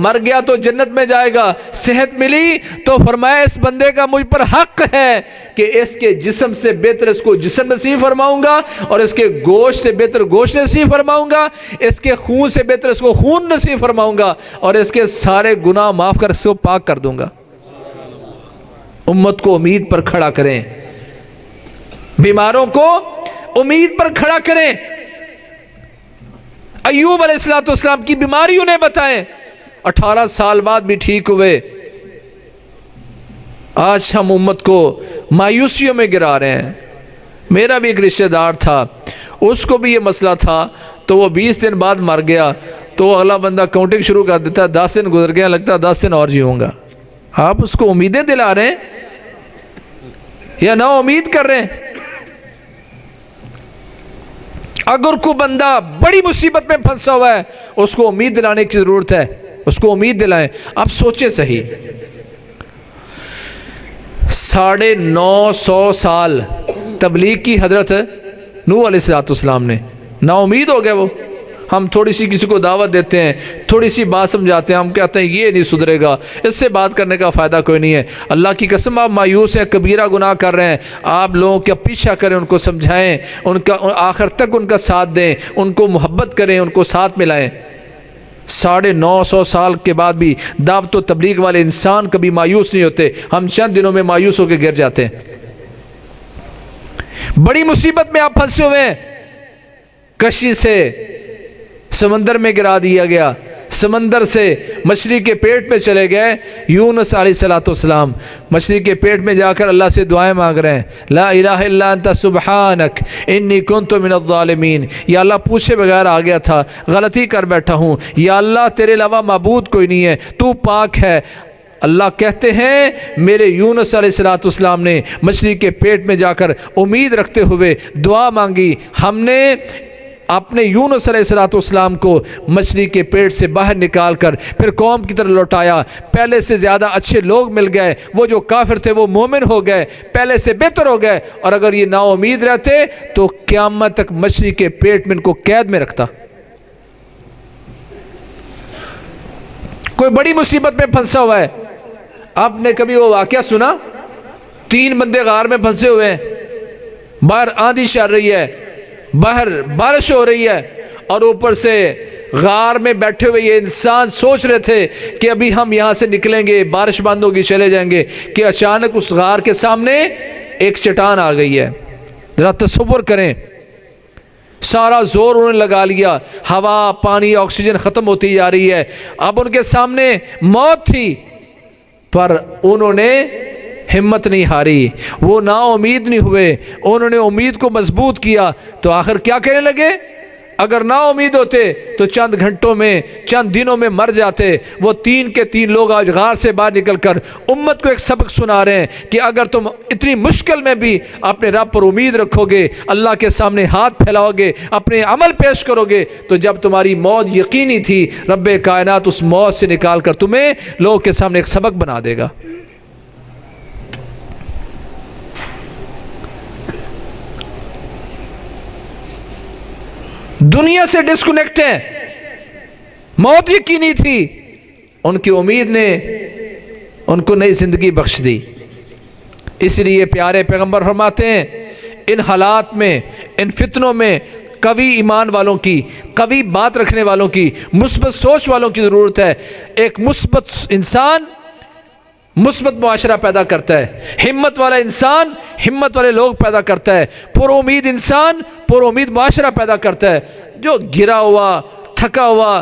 A: مر گیا تو جنت میں جائے گا، صحت ملی تو فرمایا اس بندے کا مجھ پر حق ہے کہ اس کے جسم سے بہتر اس کو جسم نصیب فرماؤں گا، اور اس کے گوشت سے بہتر گوشت نصیب فرماؤں گا، اس کے خون سے بہتر اس کو خون نصیب فرماؤں گا، اور اس کے سارے گناہ معاف کر اس کو پاک کر دوں گا. امت کو امید پر کھڑا کریں، بیماروں کو امید پر کھڑا کریں. ایوب علیہ السلام کی بیماری انہیں بتائیں، 18 سال بعد بھی ٹھیک ہوئے. آج ہم امت کو مایوسیوں میں گرا رہے ہیں. میرا بھی ایک رشتہ دار تھا، اس کو بھی یہ مسئلہ تھا تو وہ 20 دن بعد مر گیا تو اگلا بندہ کاؤنٹنگ شروع کر دیتا، 10 دن گزر گیا، لگتا 10 دن اور جیوں گا. آپ اس کو امیدیں دلا رہے ہیں یا نا امید کر رہے ہیں؟ اگر کوئی بندہ بڑی مصیبت میں پھنسا ہوا ہے اس کو امید دلانے کی ضرورت ہے، اس کو امید دلائیں. آپ سوچیں صحیح، 950 سال تبلیغ کی حضرت نوح علیہ السلام نے، نا امید ہو گئے وہ. ہم تھوڑی سی کسی کو دعوت دیتے ہیں, تھوڑی سی بات سمجھاتے ہیں, ہم کہتے ہیں یہ نہیں سدھرے گا, اس سے بات کرنے کا فائدہ کوئی نہیں ہے. اللہ کی قسم آپ مایوس ہیں, کبیرہ گناہ کر رہے ہیں, آپ لوگوں کا پیچھا کریں, ان کو سمجھائیں, ان کا آخر تک ان کا ساتھ دیں, ان کو محبت کریں, ان کو ساتھ ملائیں. 950 سال کے بعد بھی دعوت و تبلیغ والے انسان کبھی مایوس نہیں ہوتے. ہم چند دنوں میں مایوس ہو کے گر جاتے ہیں. بڑی مصیبت میں آپ پھنسے ہوئے ہیں, کشتی سے سمندر میں گرا دیا گیا, سمندر سے مچھلی کے پیٹ میں چلے گئے. یونس علیہ السلام مچھلی کے پیٹ میں جا کر اللہ سے دعائیں مانگ رہے ہیں, لا الہ الا انت سبحانک انی کنت من الظالمین. یا اللہ پوچھے بغیر آ گیا تھا, غلطی کر بیٹھا ہوں, یا اللہ تیرے علاوہ معبود کوئی نہیں ہے, تو پاک ہے. اللہ کہتے ہیں میرے یونس علیہ السلام نے مچھلی کے پیٹ میں جا کر امید رکھتے ہوئے دعا مانگی. ہم نے اپنے یونس علیہ السلام کو مچھلی کے پیٹ سے باہر نکال کر پھر قوم کی طرف لوٹایا. پہلے سے زیادہ اچھے لوگ مل گئے, وہ جو کافر تھے وہ مومن ہو گئے, پہلے سے بہتر ہو گئے. اور اگر یہ نا امید رہتے تو قیامت تک مچھلی کے پیٹ میں ان کو قید میں رکھتا. کوئی بڑی مصیبت میں پھنسا ہوا ہے. آپ نے کبھی وہ واقعہ سنا؟ 3 بندے غار میں پھنسے ہوئے ہیں, باہر آندھی چل رہی ہے, باہر بارش ہو رہی ہے, اور اوپر سے غار میں بیٹھے ہوئے یہ انسان سوچ رہے تھے کہ ابھی ہم یہاں سے نکلیں گے, بارش بند ہوگی, چلے جائیں گے, کہ اچانک اس غار کے سامنے ایک چٹان آ گئی ہے. ذرا تصور کریں, سارا زور انہوں نے لگا لیا, ہوا پانی آکسیجن ختم ہوتی جا رہی ہے, اب ان کے سامنے موت تھی, پر انہوں نے ہمت نہیں ہاری, وہ نا امید نہیں ہوئے, انہوں نے امید کو مضبوط کیا. تو آخر کیا کہنے لگے؟ اگر نا امید ہوتے تو چند گھنٹوں میں, چند دنوں میں مر جاتے. وہ 3 کے 3 لوگ آج غار سے باہر نکل کر امت کو ایک سبق سنا رہے ہیں کہ اگر تم اتنی مشکل میں بھی اپنے رب پر امید رکھو گے, اللہ کے سامنے ہاتھ پھیلاؤ گے, اپنے عمل پیش کرو گے, تو جب تمہاری موت یقینی تھی, رب کائنات اس موت سے نکال کر تمہیں لوگوں کے سامنے ایک سبق بنا دے گا. دنیا سے ڈسکنیکٹ ہیں, موت یقینی تھی, ان کی امید نے ان کو نئی زندگی بخش دی. اس لیے پیارے پیغمبر فرماتے ہیں ان حالات میں, ان فتنوں میں قوی ایمان والوں کی, قوی بات رکھنے والوں کی, مثبت سوچ والوں کی ضرورت ہے. ایک مثبت انسان مثبت معاشرہ پیدا کرتا ہے, ہمت والا انسان ہمت والے لوگ پیدا کرتا ہے, پر امید انسان پر امید معاشرہ پیدا کرتا ہے. جو گرا ہوا, تھکا ہوا,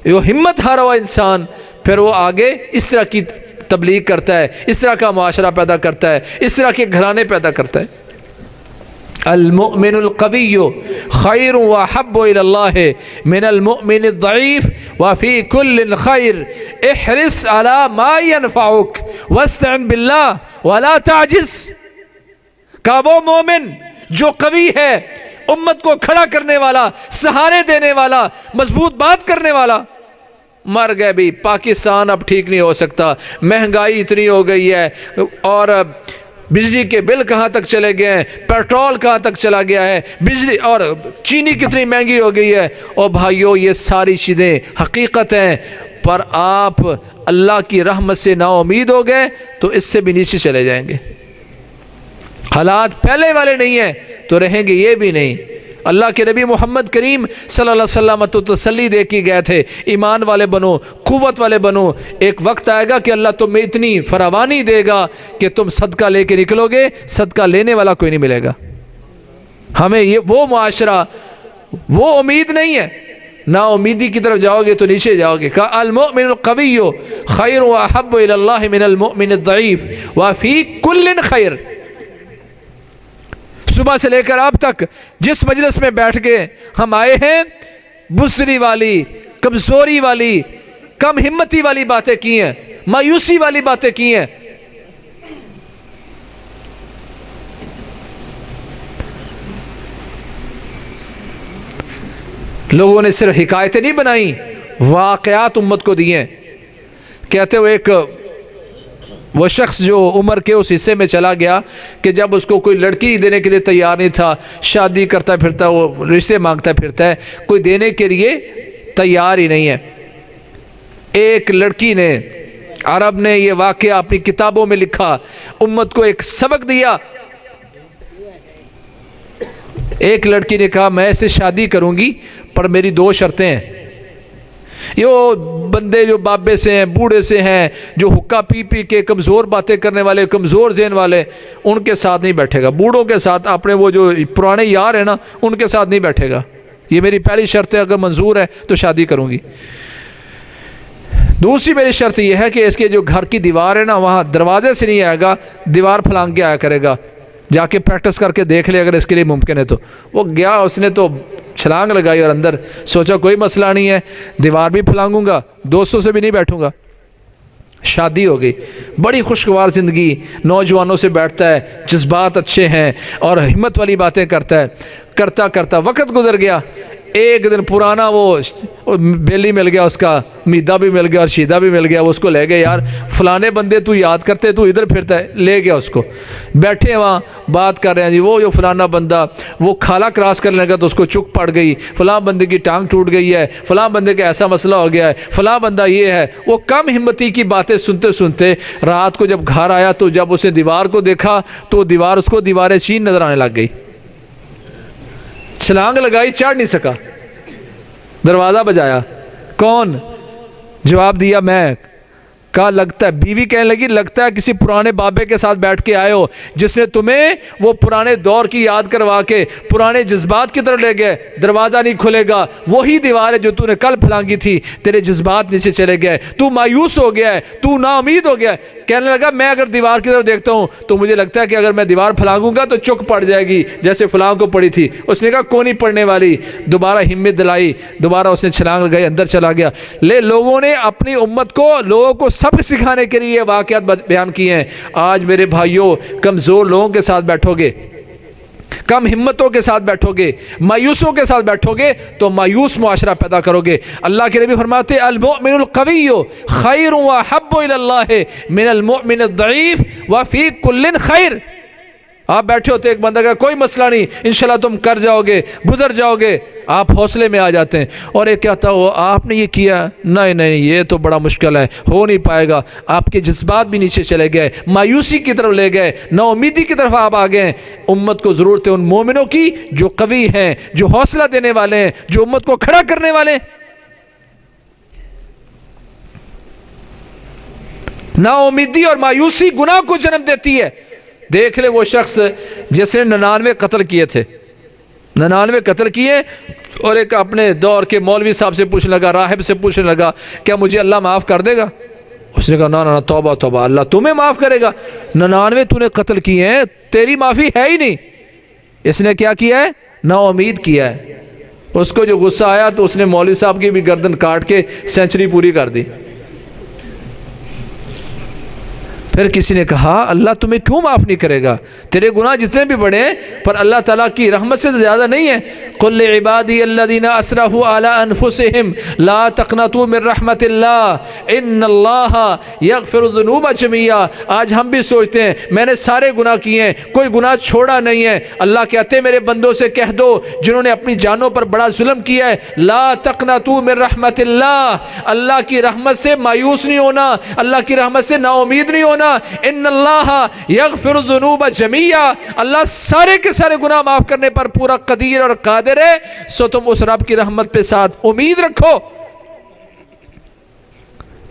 A: جو ہمت ہارا ہوا انسان, پھر وہ آگے اس طرح کی تبلیغ کرتا ہے, اس طرح کا معاشرہ پیدا کرتا ہے, اس طرح کے گھرانے پیدا کرتا ہے. المؤمن القوی خیر واحب الی اللہ من المؤمن الضعیف وفی کل خیر احرص علی ما ینفعک واستعن باللہ ولا تعجز. کہ وہ مومن جو قوی ہے, امت کو کھڑا کرنے والا, سہارے دینے والا, مضبوط بات کرنے والا, مر گئے بھی, پاکستان اب ٹھیک نہیں ہو سکتا, مہنگائی اتنی ہو گئی ہے, اور بجلی کے بل کہاں تک چلے گئے ہیں, پیٹرول کہاں تک چلا گیا ہے, بجلی اور چینی کتنی مہنگی ہو گئی ہے. اور بھائیو یہ ساری چیزیں حقیقت ہیں, پر آپ اللہ کی رحمت سے نا امید ہو گئے تو اس سے بھی نیچے چلے جائیں گے. حالات پہلے والے نہیں ہیں تو رہیں گے یہ بھی نہیں. اللہ کے نبی محمد کریم صلی اللہ علیہ وسلم تو تسلی دے کے گئے تھے, ایمان والے بنو, قوت والے بنو, ایک وقت آئے گا کہ اللہ تمہیں اتنی فراوانی دے گا کہ تم صدقہ لے کے نکلو گے, صدقہ لینے والا کوئی نہیں ملے گا. ہمیں یہ وہ معاشرہ, وہ امید نہیں ہے, نا امیدی کی طرف جاؤ گے تو نیچے جاؤ گے. کہ المؤمن القوی خیر واحب الی اللہ من المؤمن الضعیف وفی کل خیر. صبح سے لے کر اب تک جس مجلس میں بیٹھ کے ہم آئے ہیں, بزدلی والی, کمزوری والی, کم ہمتی والی باتیں کی ہیں, مایوسی والی باتیں کی ہیں. لوگوں نے صرف حکایتیں نہیں بنائیں, واقعات امت کو دیے. کہتے ہوئے ایک وہ شخص جو عمر کے اس حصے میں چلا گیا کہ جب اس کو کوئی لڑکی دینے کے لیے تیار نہیں تھا، شادی کرتا پھرتا، وہ رشتے مانگتا پھرتا ہے، کوئی دینے کے لیے تیار ہی نہیں ہے۔ ایک لڑکی نے، عرب نے یہ واقعہ اپنی کتابوں میں لکھا، امت کو ایک سبق دیا۔ ایک لڑکی نے کہا میں اسے شادی کروں گی پر میری 2 شرطیں ہیں۔ یہ بندے جو بابے سے ہیں، بوڑھے سے ہیں، جو حقہ پی پی کے کمزور باتیں کرنے والے، کمزور ذہن والے، ان کے ساتھ نہیں بیٹھے گا، بوڑھوں کے ساتھ، اپنے وہ جو پرانے یار ہیں نا ان کے ساتھ نہیں بیٹھے گا۔ یہ میری پہلی شرط ہے، اگر منظور ہے تو شادی کروں گی۔ دوسری میری شرط یہ ہے کہ اس کے جو گھر کی دیوار ہے نا وہاں دروازے سے نہیں آئے گا، دیوار پھلانگ کے آیا کرے گا، جا کے پریکٹس کر کے دیکھ لے اگر اس کے لیے ممکن ہے تو۔ وہ گیا، اس نے تو چھلانگ لگائی اور اندر، سوچا کوئی مسئلہ نہیں ہے، دیوار بھی پھلانگوں گا، دوستوں سے بھی نہیں بیٹھوں گا۔ شادی ہو گئی، بڑی خوشگوار زندگی، نوجوانوں سے بیٹھتا ہے، جذبات اچھے ہیں اور ہمت والی باتیں کرتا ہے، کرتا کرتا وقت گزر گیا۔ ایک دن پرانا وہ بیلی مل گیا، اس کا میدہ بھی مل گیا اور شیدہ بھی مل گیا، وہ اس کو لے گئے، یار فلانے بندے تو یاد کرتے، تو ادھر پھرتا ہے، لے گیا اس کو۔ بیٹھے وہاں بات کر رہے ہیں، جی وہ جو فلانا بندہ وہ کھالا کراس کرنے لگا تو اس کو چک پڑ گئی، فلاں بندے کی ٹانگ ٹوٹ گئی ہے، فلاں بندے کا ایسا مسئلہ ہو گیا ہے، فلاں بندہ یہ ہے۔ وہ کم ہمتی کی باتیں سنتے سنتے رات کو جب گھر آیا تو جب اسے دیوار کو دیکھا تو دیوار اس کو دیوار چین نظر آنے لگ گئی۔ چھلانگ لگائی، چڑھ نہیں سکا، دروازہ بجایا، کون؟ جواب دیا میں۔ کہا لگتا ہے، بیوی کہنے لگی لگتا ہے کسی پرانے بابے کے ساتھ بیٹھ کے آئے ہو جس نے تمہیں وہ پرانے دور کی یاد کروا کے پرانے جذبات کی طرف لے گئے۔ دروازہ نہیں کھلے گا، وہی دیوار ہے جو تو نے کل پھلانگی تھی، تیرے جذبات نیچے چلے گئے، تو مایوس ہو گیا ہے، تو نا امید ہو گیا ہے۔ کہنے لگا میں اگر دیوار کی طرف دیکھتا ہوں تو مجھے لگتا ہے کہ اگر میں دیوار پھلانگوں گا تو چک پڑ جائے گی جیسے فلاں کو پڑی تھی۔ اس نے کہا کون نہیں پڑنے والی۔ دوبارہ ہمت دلائی، دوبارہ اس نے چھلانگ لگائی، اندر چلا گیا۔ لوگوں نے اپنی امت کو، لوگوں کو سبق سکھانے کے لیے واقعات بیان کیے ہیں۔ آج میرے بھائیوں کمزور لوگوں کے ساتھ بیٹھو گے، کم ہمتوں کے ساتھ بیٹھو گے، مایوسوں کے ساتھ بیٹھو گے تو مایوس معاشرہ پیدا کرو گے۔ اللہ کے نبی فرماتے المؤمن القوی خیر واحب الی اللہ من المؤمن الضعیف وفی کل خیر۔ آپ بیٹھے ہوتے، ایک بندہ کا کوئی مسئلہ نہیں، انشاءاللہ تم کر جاؤ گے، گزر جاؤ گے، آپ حوصلے میں آ جاتے ہیں۔ اور ایک کہتا ہو آپ نے یہ کیا، نہیں نہیں یہ تو بڑا مشکل ہے، ہو نہیں پائے گا۔ آپ کے جذبات بھی نیچے چلے گئے، مایوسی کی طرف لے گئے، نا امیدی کی طرف آپ آ گئے۔ امت کو ضرورت ہے ان مومنوں کی جو قوی ہیں، جو حوصلہ دینے والے ہیں، جو امت کو کھڑا کرنے والے ہیں۔ نا امیدی اور مایوسی گناہ کو جنم دیتی ہے۔ دیکھ لے وہ شخص جس نے 99 قتل کیے تھے، 99 قتل کیے، اور ایک اپنے دور کے مولوی صاحب سے پوچھنے لگا، راہب سے پوچھنے لگا کیا مجھے اللہ معاف کر دے گا؟ اس نے کہا نا توبہ توبہ، اللہ تمہیں معاف کرے گا؟ 99 تو نے قتل کیے ہیں، تیری معافی ہے ہی نہیں۔ اس نے کیا کیا ہے؟ نا امید کیا ہے۔ اس کو جو غصہ آیا تو اس نے مولوی صاحب کی بھی گردن کاٹ کے سینچری پوری کر دی۔ پھر کسی نے کہا اللہ تمہیں کیوں معاف نہیں کرے گا؟ تیرے گناہ جتنے بھی بڑے ہیں پر اللہ تعالیٰ کی رحمت سے زیادہ نہیں ہے۔ قل لعبادی الذین اسرفوا علی انفسہم لا تقنطوا من رحمت اللہ ان اللہ یغفر الذنوب جميعا۔ آج ہم بھی سوچتے ہیں میں نے سارے گناہ کیے ہیں، کوئی گناہ چھوڑا نہیں ہے۔ اللہ کہتے ہیں میرے بندوں سے کہہ دو جنہوں نے اپنی جانوں پر بڑا ظلم کیا ہے، لا تقنطوا من رحمت اللہ، اللہ کی رحمت سے مایوس نہیں ہونا، اللہ کی رحمت سے نا امید نہیں ہونا۔ ان اللہ یغفر الذنوب جميعا، اللہ سارے کے سارے گناہ معاف کرنے پر پورا قدیر اور قادر ہے۔ سو تم اس رب کی رحمت پہ ساتھ امید رکھو۔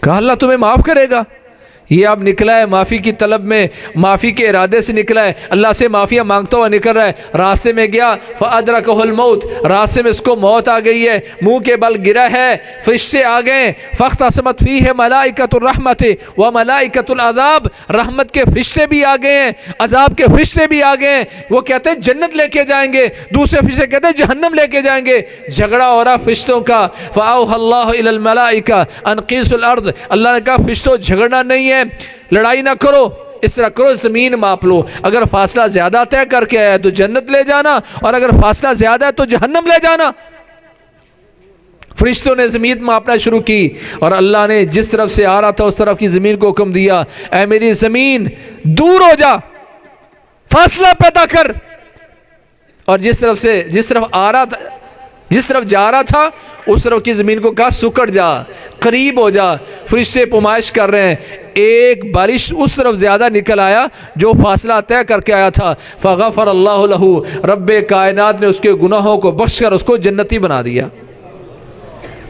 A: کہا اللہ تمہیں معاف کرے گا؟ یہ اب نکلا ہے معافی کی طلب میں، معافی کے ارادے سے نکلا ہے، اللہ سے معافیاں مانگتا ہوا نکل رہا ہے۔ راستے میں گیا فَأَدْرَكَهُ الْمَوْتِ، راستے میں اس کو موت آ گئی ہے، منہ کے بل گرا ہے، فرشتے آ گئے، فَاخْتَصَمَتْ فِيهِ مَلَائِكَةُ الرَّحْمَةِ وَمَلَائِكَةُ الْعَذَابِ، رحمت کے فرشتے بھی آ گئے ہیں، عذاب کے فرشتے بھی آ گئے ہیں۔ وہ کہتے ہیں جنت لے کے جائیں گے، دوسرے فرشتے کہتے ہیں جہنم لے کے جائیں گے۔ جھگڑا ہو رہا فرشتوں کا۔ فَأَوْحَى اللَّهُ إِلَى الْمَلَائِكَةِ أَنْ قِيسُوا الْأَرْضِ، اللہ نے کہا فرشتوں جھگڑنا نہیں ہے، لڑائی نہ کرو، اس طرح کرو زمین ماپ لو، اگر فاصلہ زیادہ طے کر کے آیا تو جنت لے جانا، اور اگر فاصلہ زیادہ ہے تو جہنم لے جانا۔ فرشتوں نے زمین ماپنا شروع کی اور اللہ نے جس طرف سے آ رہا تھا اس طرف کی زمین کو حکم دیا، اے میری زمین دور ہو جا، فاصلہ پیدا کر، اور جس طرف آ رہا تھا، جس طرف جا رہا تھا اس طرف کی زمین کو کہا سکڑ جا، قریب ہو جا۔ فرشتے پمائش کر رہے ہیں، ایک بارش اس طرف زیادہ نکل آیا جو فاصلہ طے کر کے آیا تھا، فغفر اللہ لہو، رب کائنات نے اس کے گناہوں کو بخش کر اس کو جنتی بنا دیا۔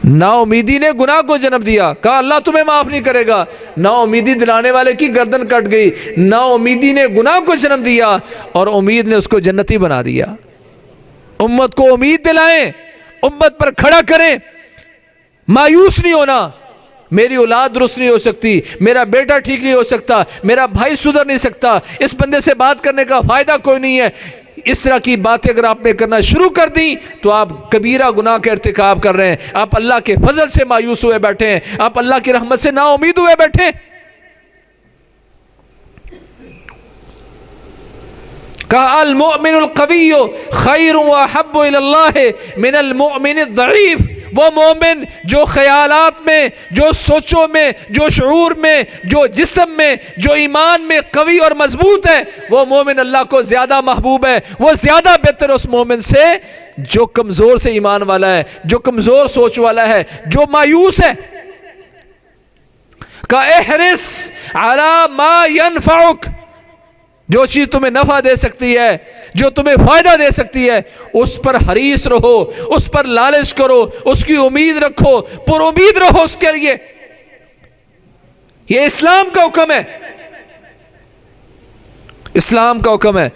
A: نا امیدی نے گناہ کو جنم دیا، کہا اللہ تمہیں معاف نہیں کرے گا، نا امیدی دلانے والے کی گردن کٹ گئی، نا امیدی نے گناہ کو جنم دیا اور امید نے اس کو جنتی بنا دیا۔ امت کو امید دلائیں، امت پر کھڑا کریں، مایوس نہیں ہونا۔ میری اولاد درست نہیں ہو سکتی، میرا بیٹا ٹھیک نہیں ہو سکتا، میرا بھائی سدھر نہیں سکتا، اس بندے سے بات کرنے کا فائدہ کوئی نہیں ہے، اس طرح کی باتیں اگر آپ نے کرنا شروع کر دیں تو آپ کبیرہ گناہ کا ارتکاب کر رہے ہیں، آپ اللہ کے فضل سے مایوس ہوئے بیٹھے ہیں، آپ اللہ کی رحمت سے نا امید ہوئے بیٹھے ہیں۔ کہا المؤمن القوی خیر واحب الی اللہ من المؤمن الضعیف، وہ مومن جو خیالات میں، جو سوچوں میں، جو شعور میں، جو جسم میں، جو ایمان میں قوی اور مضبوط ہے، وہ مومن اللہ کو زیادہ محبوب ہے، وہ زیادہ بہتر اس مومن سے جو کمزور سے ایمان والا ہے، جو کمزور سوچ والا ہے، جو مایوس ہے۔ کہ احرص علی ما ینفعک، جو چیز تمہیں نفع دے سکتی ہے، جو تمہیں فائدہ دے سکتی ہے، اس پر حریص رہو، اس پر لالچ کرو، اس کی امید رکھو، پر امید رہو اس کے لیے۔ یہ اسلام کا حکم ہے، اسلام کا حکم ہے۔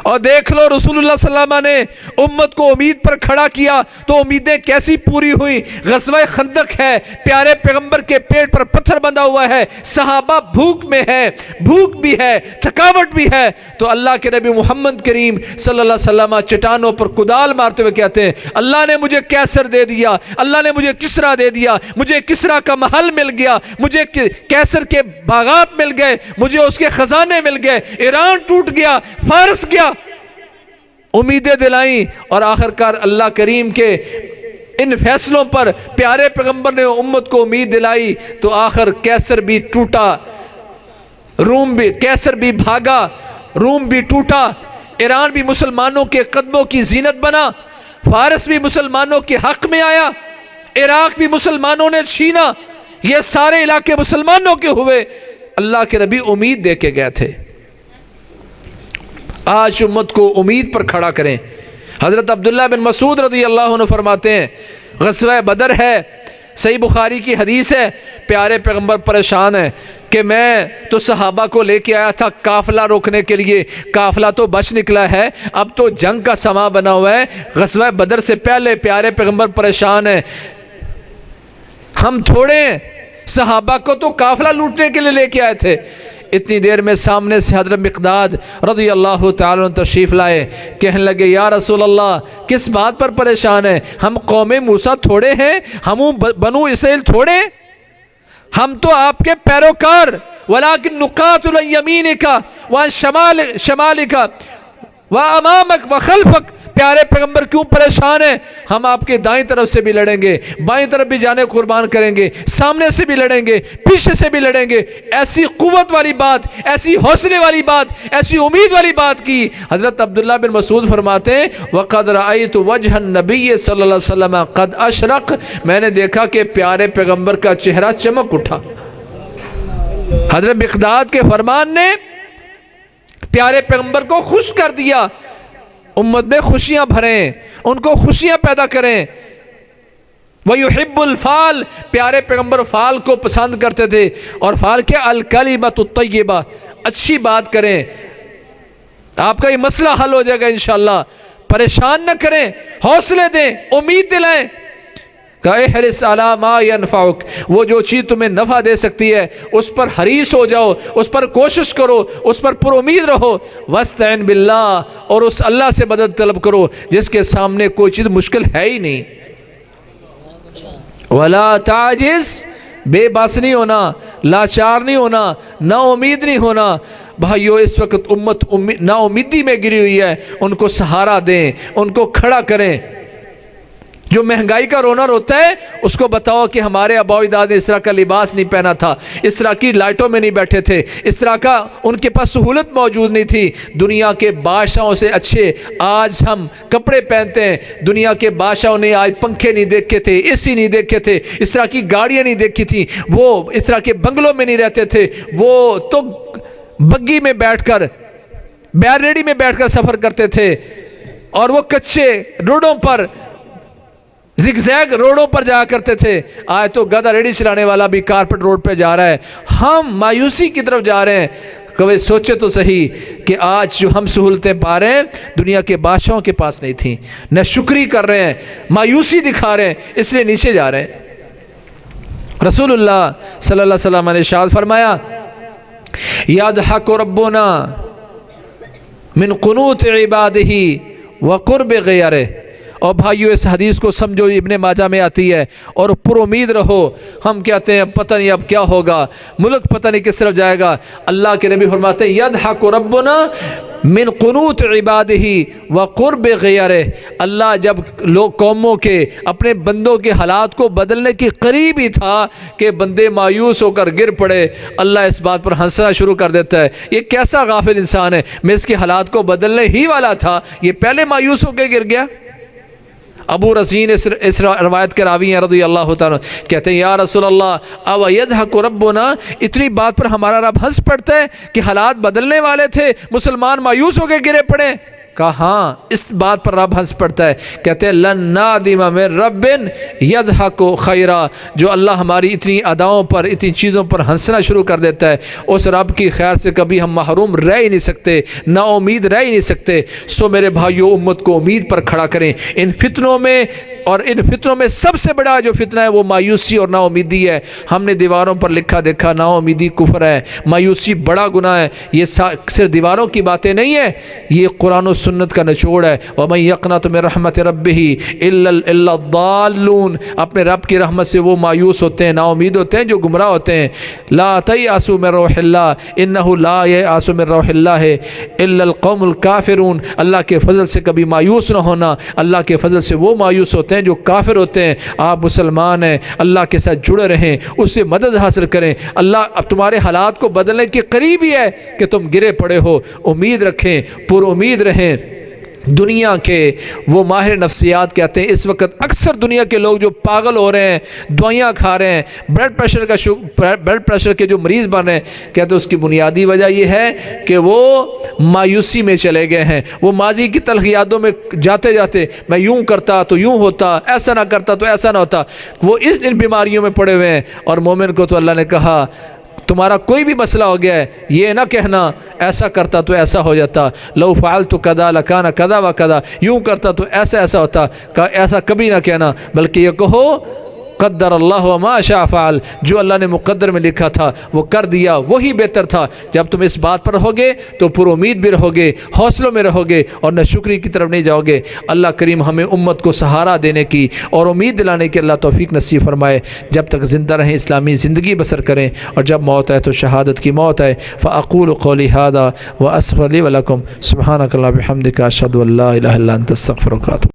A: اور دیکھ لو رسول اللہ صلی اللہ علیہ وسلم نے امت کو امید پر کھڑا کیا تو امیدیں کیسی پوری ہوئی۔ غزوہ خندق ہے، پیارے پیغمبر کے پیٹ پر پتھر بندھا ہوا ہے، صحابہ بھوک میں ہے، بھوک بھی ہے، تھکاوٹ بھی ہے، تو اللہ کے نبی محمد کریم صلی اللہ علیہ وسلم چٹانوں پر کدال مارتے ہوئے کہتے ہیں اللہ نے مجھے کیسر دے دیا، اللہ نے مجھے کسرا دے دیا، مجھے کسرا کا محل مل گیا، مجھے کیسر کے باغات مل گئے، مجھے اس کے خزانے مل گئے، ایران ٹوٹ گیا، فارس گیا۔ امیدیں دلائیں اور آخرکار اللہ کریم کے ان فیصلوں پر پیارے پیغمبر نے امت کو امید دلائی تو آخر کیسر بھی ٹوٹا، کیسر بھی بھاگا، روم بھی ٹوٹا، ایران بھی مسلمانوں کے قدموں کی زینت بنا، فارس بھی مسلمانوں کے حق میں آیا، عراق بھی مسلمانوں نے چھینا، یہ سارے علاقے مسلمانوں کے ہوئے۔ اللہ کے نبی امید دے کے گئے تھے۔ آج امت کو امید پر کھڑا کریں۔ حضرت عبداللہ بن مسعود رضی اللہ عنہ فرماتے ہیں غزوہ بدر ہے، صحیح بخاری کی حدیث ہے، پیارے پیغمبر پریشان ہیں کہ میں تو صحابہ کو لے کے آیا تھا قافلہ روکنے کے لیے، قافلہ تو بچ نکلا ہے، اب تو جنگ کا سماں بنا ہوا ہے، غزوہ بدر سے پہلے پیارے پیغمبر پریشان ہیں، ہم تھوڑے ہیں، صحابہ کو تو قافلہ لوٹنے کے لیے لے کے آئے تھے۔ اتنی دیر میں سامنے سے حضرت مقداد رضی اللہ تعالیٰ عنہ تشریف لائے، کہنے لگے یا رسول اللہ کس بات پر پریشان ہیں؟ ہم قوم موسیٰ تھوڑے ہیں، ہم بنو اسرائیل تھوڑے ہیں، ہم تو آپ کے پیروکار، ولیکن نقاتل عن یمینک وعن شمالک وامامک وخلفک۔ پیارے پیغمبر کیوں پریشان ہیں؟ ہم آپ کے دائیں طرف سے بھی لڑیں گے، بائیں طرف بھی جانے قربان کریں گے، سامنے سے بھی لڑیں گے، پیچھے سے بھی لڑیں گے۔ ایسی قوت والی بات، ایسی حوصلے والی بات، ایسی امید والی بات کی۔ حضرت عبداللہ بن مسعود فرماتے ہیں وَقَدْ رَأَيْتُ وَجْهَ النَّبِيِّ صلی اللہ علیہ وسلم قَدْ أَشْرَقَ، میں نے دیکھا کہ پیارے پیغمبر کا چہرہ چمک اٹھا۔ حضرت مقداد کے فرمان نے پیارے پیغمبر کو خوش کر دیا، امت میں خوشیاں بھریں، ان کو خوشیاں پیدا کریں۔ وَيُحِبُّ الْفَالِ، پیارے پیغمبر فال کو پسند کرتے تھے، اور فال کیا؟ الکلمۃ الطیبہ، اچھی بات کریں، آپ کا یہ مسئلہ حل ہو جائے گا انشاءاللہ، پریشان نہ کریں، حوصلے دیں، امید دلائیں۔ کہ احرص علی ما ینفعک، وہ جو چیز تمہیں نفع دے سکتی ہے اس پر حریص ہو جاؤ، اس پر کوشش کرو، اس پر پر امید رہو۔ واستعن باللہ، اور اس اللہ سے مدد طلب کرو جس کے سامنے کوئی چیز مشکل ہے ہی نہیں۔ ولا تعجز، بے بس نہیں ہونا، لاچار نہیں ہونا، نا امید نہیں ہونا۔ بھائیو اس وقت امت نا امیدی میں گری ہوئی ہے، ان کو سہارا دیں، ان کو کھڑا کریں۔ جو مہنگائی کا رونا روتا ہے اس کو بتاؤ کہ ہمارے آباء و اجداد نے اس طرح کا لباس نہیں پہنا تھا، اس طرح کی لائٹوں میں نہیں بیٹھے تھے، اس طرح کا ان کے پاس سہولت موجود نہیں تھی۔ دنیا کے بادشاہوں سے اچھے آج ہم کپڑے پہنتے ہیں۔ دنیا کے بادشاہوں نے آج پنکھے نہیں دیکھے تھے، اے سی نہیں دیکھے تھے، اس طرح کی گاڑیاں نہیں دیکھی تھیں، وہ اس طرح کے بنگلوں میں نہیں رہتے تھے، وہ تو بگی میں بیٹھ کر، بیل ریڈی میں بیٹھ کر سفر کرتے تھے، اور وہ کچے روڈوں پر، زگ زیگ روڈوں پر جایا کرتے تھے۔ آج تو گدھا ریڈی چلانے والا بھی کارپٹ روڈ پہ جا رہا ہے۔ ہم مایوسی کی طرف جا رہے ہیں۔ کبھی سوچے تو صحیح کہ آج جو ہم سہولتیں پا رہے ہیں دنیا کے بادشاہوں کے پاس نہیں تھیں۔ نہ شکری کر رہے ہیں، مایوسی دکھا رہے ہیں، اس لیے نیچے جا رہے ہیں۔ رسول اللہ صلی اللہ علیہ وسلم نے ارشاد فرمایا، یضحک ربنا من قنوت عبادہ وقرب غیرہ۔ اور بھائیو اس حدیث کو سمجھو، ابن ماجہ میں آتی ہے، اور پر امید رہو۔ ہم کہتے ہیں پتہ نہیں اب کیا ہوگا، ملک پتہ نہیں کس طرف جائے گا۔ اللہ کے نبی فرماتے ہیں یضحک ربنا من قنوت عبادہ وقرب غیرہ۔ اللہ جب لوگ قوموں کے، اپنے بندوں کے حالات کو بدلنے کے قریب ہی تھا کہ بندے مایوس ہو کر گر پڑے، اللہ اس بات پر ہنسنا شروع کر دیتا ہے، یہ کیسا غافل انسان ہے، میں اس کے حالات کو بدلنے ہی والا تھا، یہ پہلے مایوس ہو کے گر گیا۔ ابو رزین اس روایت کے راوی ہیں رضی اللہ تعالیٰ، کہتے ہیں یا رسول اللہ او یضحک ربنا، اتنی بات پر ہمارا رب ہنس پڑتا ہے کہ حالات بدلنے والے تھے، مسلمان مایوس ہو کے گرے پڑے؟ کہا ہاں، اس بات پر رب ہنس پڑتا ہے۔ کہتے ہیں لن نادم من رب یضحک خیرا، جو اللہ ہماری اتنی اداؤں پر، اتنی چیزوں پر ہنسنا شروع کر دیتا ہے، اس رب کی خیر سے کبھی ہم محروم رہ ہی نہیں سکتے، نا امید رہ ہی نہیں سکتے۔ سو میرے بھائیو، امت کو امید پر کھڑا کریں ان فتنوں میں، اور ان فتنوں میں سب سے بڑا جو فتنہ ہے وہ مایوسی اور نا امیدی ہے۔ ہم نے دیواروں پر لکھا دیکھا نا امیدی کفر ہے، مایوسی بڑا گناہ ہے۔ یہ صرف دیواروں کی باتیں نہیں ہیں، یہ قرآن و سنت کا نچوڑ ہے۔ وَمَن يَقْنَطُ مِن رَحْمَتِ رَبِّهِ إِلَّا الضَّالُّونَ، اپنے رب کی رحمت سے وہ مایوس ہوتے ہیں، نا امید ہوتے ہیں جو گمراہ ہوتے ہیں۔ لَا تَيْأَسُوا مِن رَوْحِ اللَّهِ إِنَّهُ لَا يَيْأَسُ مِن رَوْحِ اللَّهِ إِلَّا الْقَوْمُ الْكَافِرُونَ، اللہ کے فضل سے کبھی مایوس نہ ہونا، اللہ کے فضل سے وہ مایوس ہوتے ہیں جو کافر ہوتے ہیں۔ آپ مسلمان ہیں، اللہ کے ساتھ جڑے رہیں، اس سے مدد حاصل کریں۔ اللہ اب تمہارے حالات کو بدلنے کے قریب ہی ہے کہ تم گرے پڑے ہو، امید رکھیں، پر امید رہیں۔ دنیا کے وہ ماہر نفسیات کہتے ہیں اس وقت اکثر دنیا کے لوگ جو پاگل ہو رہے ہیں، دوائیاں کھا رہے ہیں، بلڈ پریشر کے جو مریض بن رہے ہیں، کہتے ہیں اس کی بنیادی وجہ یہ ہے کہ وہ مایوسی میں چلے گئے ہیں۔ وہ ماضی کی تلخ یادوں میں جاتے جاتے، میں یوں کرتا تو یوں ہوتا، ایسا نہ کرتا تو ایسا نہ ہوتا، وہ ان بیماریوں میں پڑے ہوئے ہیں۔ اور مومن کو تو اللہ نے کہا تمہارا کوئی بھی مسئلہ ہو گیا ہے، یہ نہ کہنا ایسا کرتا تو ایسا ہو جاتا، لو فعلت کذا لکان کذا و کذا، یوں کرتا تو ایسا ایسا ہوتا، ایسا کبھی نہ کہنا، بلکہ یہ کہو قدر اللہ وما شاء فعل، جو اللہ نے مقدر میں لکھا تھا وہ کر دیا، وہی بہتر تھا۔ جب تم اس بات پر رہو گے تو پر امید بھی رہو گے، حوصلوں میں رہو گے، اور نہ شکری کی طرف نہیں جاؤ گے۔ اللہ کریم ہمیں امت کو سہارا دینے کی اور امید دلانے کی اللہ توفیق نصیب فرمائے۔ جب تک زندہ رہیں اسلامی زندگی بسر کریں، اور جب موت ہے تو شہادت کی موت ہے۔ فاقول قولی ھذا واستغفر لی ولکم، سبحانک اللہم وبحمدک، اشہد ان لا الہ الا انت، استغفرک۔